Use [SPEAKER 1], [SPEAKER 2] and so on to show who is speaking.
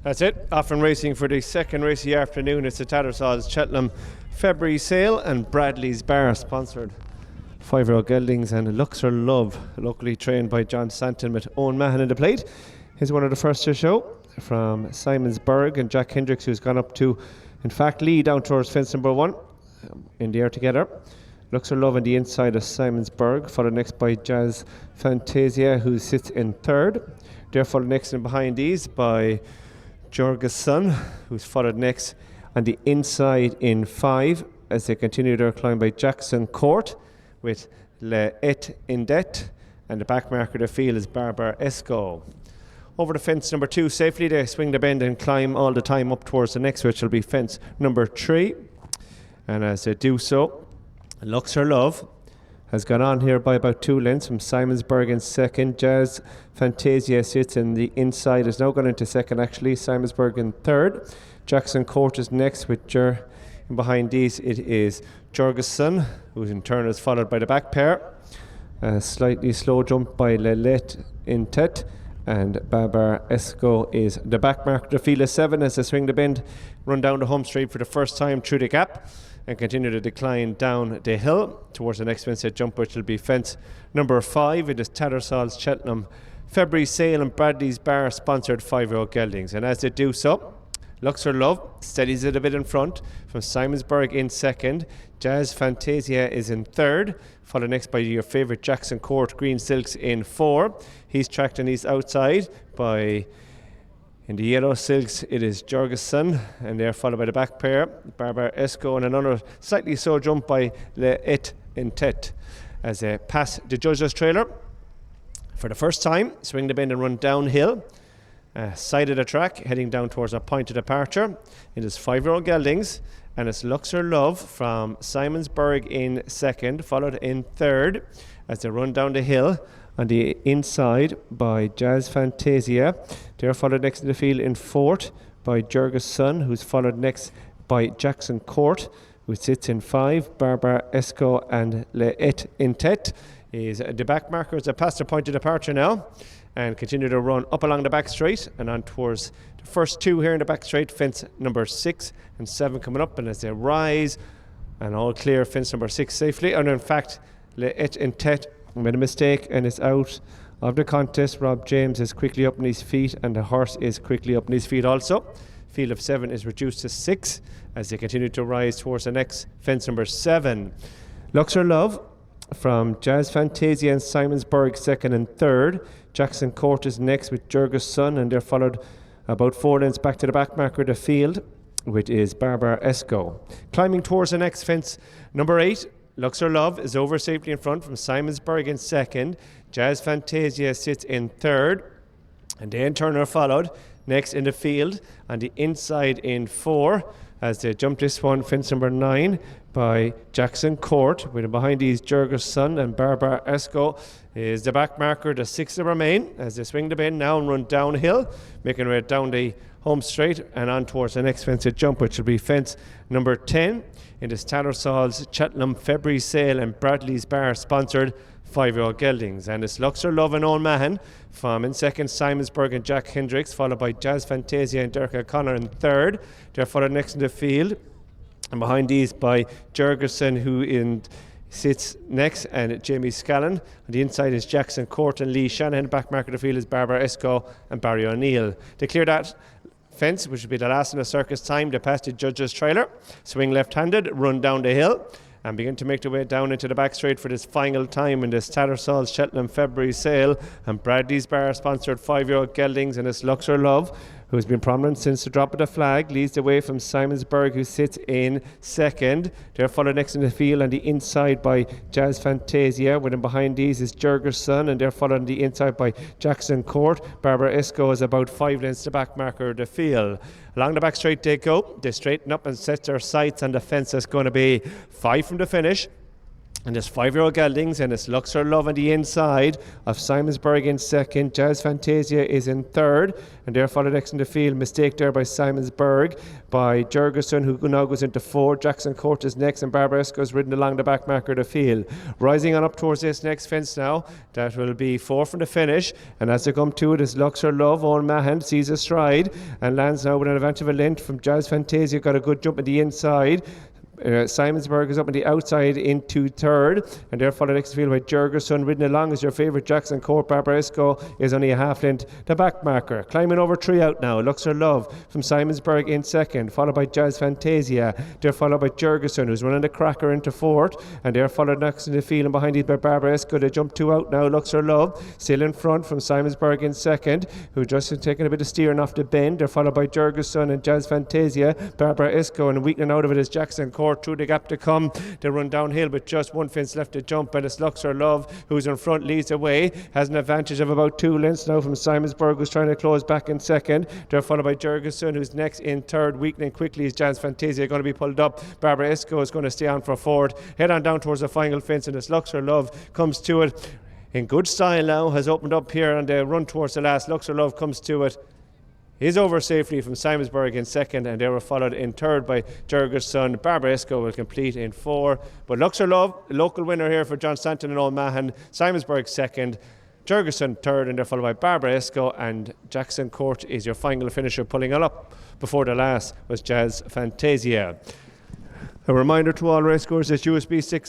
[SPEAKER 1] That's it. Off and racing for the second race of the afternoon. It's the Tattersalls Cheltenham February sale and Bradley's Bar, sponsored 5yo Geldings and Luxor Love, locally trained by John Santon with Owen Mahan in the plate. Here's one of the first to show from Simonsburg and Jack Hendricks, who's gone up to, in fact, lead down towards fence number 1 in the air together. Luxor Love on the inside of Simonsburg, followed next by Jazz Fantasia, who sits in third. They're followed next and behind these by Jorgensen, who's followed next on the inside in 5 as they continue their climb by Jackson Court with Le Et Indet, and the back marker of the field is Barbara Esco. Over the fence number 2 safely, they swing the bend and climb all the time up towards the next, which will be fence number 3. And as they do so, Luxor Love has gone on here by about 2 lengths from Simonsburg in second. Jazz Fantasia sits in the inside, is now gone into second actually. Simonsburg in third. Jackson Court is next with and behind these it is Jorgensen, who in turn is followed by the back pair. A slightly slow jump by Lelet Intet, and Barbara Esco is the back marker. The field is 7 as they swing the bend, run down the home straight for the first time through the gap, and continue to decline down the hill towards the next fence jump, which will be fence number 5. It is Tattersalls Cheltenham February sale and Bradley's Bar, sponsored 5yo Geldings. And as they do so, Luxor Love steadies it a bit in front from Simonsburg in second. Jazz Fantasia is in third, followed next by your favourite Jackson Court Green Silks in 4. He's tracked on his outside by, in the yellow silks, it is Jorgensen, and they're followed by the back pair, Barbara Esco, and another slightly slow jump by Le Et Intet as they pass the judges' trailer for the first time, swing the bend and run downhill. Side of the track, heading down towards a point of departure. It is 5yo Geldings, and it's Luxor Love from Simonsburg in second, followed in third as they run down the hill on the inside by Jazz Fantasia. They're followed next in the field in fourth by Jorgensen, who's followed next by Jackson Court, who sits in 5. Barbara Esco and Le Et Intet is the back markers that pass the point of departure now and continue to run up along the back straight and on towards the first 2 here in the back straight, fence number 6 and 7 coming up, and as they rise and all clear fence number 6 safely. And in fact, Le Et Intet made a mistake and is out of the contest. Rob James is quickly up on his feet, and the horse is quickly up on his feet also. Field of 7 is reduced to 6 as they continue to rise towards the next fence number 7. Luxor Love from Jazz Fantasia and Simonsburg second and third. Jackson Court is next with Jorgensen, and they're followed about 4 lengths back to the back marker of the field, which is Barbara Esco. Climbing towards the next fence number 8, Luxor Love is over safely in front from Simonsburg in second. Jazz Fantasia sits in third, and they in turn are followed next in the field on the inside in 4 as they jump this one, fence number 9 by Jackson Court, with behind these Jorgensen, and Barbara Esco is the back marker. The 6 that remain as they swing the bend now and run downhill, making their way down the home straight and on towards the next fence jump, which will be fence number 10 in this Tattersalls Cheltenham February sale and Bradley's Bar, sponsored 5yo Geldings. And it's Luxor Love and Owen Mahan from in second, Simonsburg and Jack Hendricks, followed by Jazz Fantasia and Derek O'Connor in third. They're followed next in the field, and behind these by Jorgensen, who sits next, and Jamie Scallon. On the inside is Jackson Court and Lee Shanahan. Back marker of the field is Barbara Esco and Barry O'Neill. They clear that fence, which will be the last in the circus time. They pass the judge's trailer, swing left-handed, run down the hill, and begin to make their way down into the back straight for this final time in this Tattersalls Cheltenham February sale and Bradley's Bar, sponsored 5yo Geldings, and it's Luxor Love, who's been prominent since the drop of the flag, leads the way from Simonsburg, who sits in second. They're followed next in the field on the inside by Jazz Fantasia, with behind these is Jorgensen, and they're followed on the inside by Jackson Court. Barbara Esco is about 5 lengths the back marker of the field. Along the back straight they go. They straighten up and set their sights on the fence that's going to be 5 from the finish. And it's 5yo Geldings, and it's Luxor Love on the inside of Simonsburg in second. Jazz Fantasia is in third, and they're followed next in the field. Mistake there by Simonsburg, by Jurgensen, who now goes into fourth. Jackson Court is next, and Barbara Esco is ridden along the back marker of the field. Rising on up towards this next fence now, that will be 4 from the finish. And as they come to it, is Luxor Love. Owen Mahan sees a stride and lands now with an advantage of a length from Jazz Fantasia. Got a good jump at the inside. Simonsburg is up on the outside into third, and they're followed next field by Jurgensen. Ridden along is your favourite Jackson Court. Barbara Esco is only a half length the back marker. Climbing over 3 out now, Luxor Love from Simonsburg in second, followed by Jazz Fantasia. They're followed by Jurgensen, who's running the cracker into fourth, and they're followed next in the field and behind it by Barbara Esco. They jump 2 out now. Luxor Love still in front from Simonsburg in second, who just taking a bit of steering off the bend. They're followed by Jurgensen and Jazz Fantasia. Barbara Esco, and weakening out of it is Jackson Court. Through the gap to come, they run downhill with just 1 fence left to jump, and it's Luxor Love who's in front, leads away, has an advantage of about 2 lengths now from Simonsburg, who's trying to close back in second. They're followed by Jurgensen, who's next in third. Weakening quickly is Jazz Fantasia, going to be pulled up. Barbara Esco is going to stay on for fourth. Head on down towards the final fence, and it's Luxor Love comes to it in good style now, has opened up here on the run towards the last. Luxor Love comes to it. He's over safely from Simonsburg in second, and they were followed in third by Jurgensen. Barbara Esco will complete in 4. But Luxor Love, local winner here for John Stanton and Old Mahan. Simonsburg second, Jurgensen third, and they're followed by Barbara Esco, and Jackson Court is your final finisher. Pulling it up before the last was Jazz Fantasia. A reminder to all racegoers that USB 6 of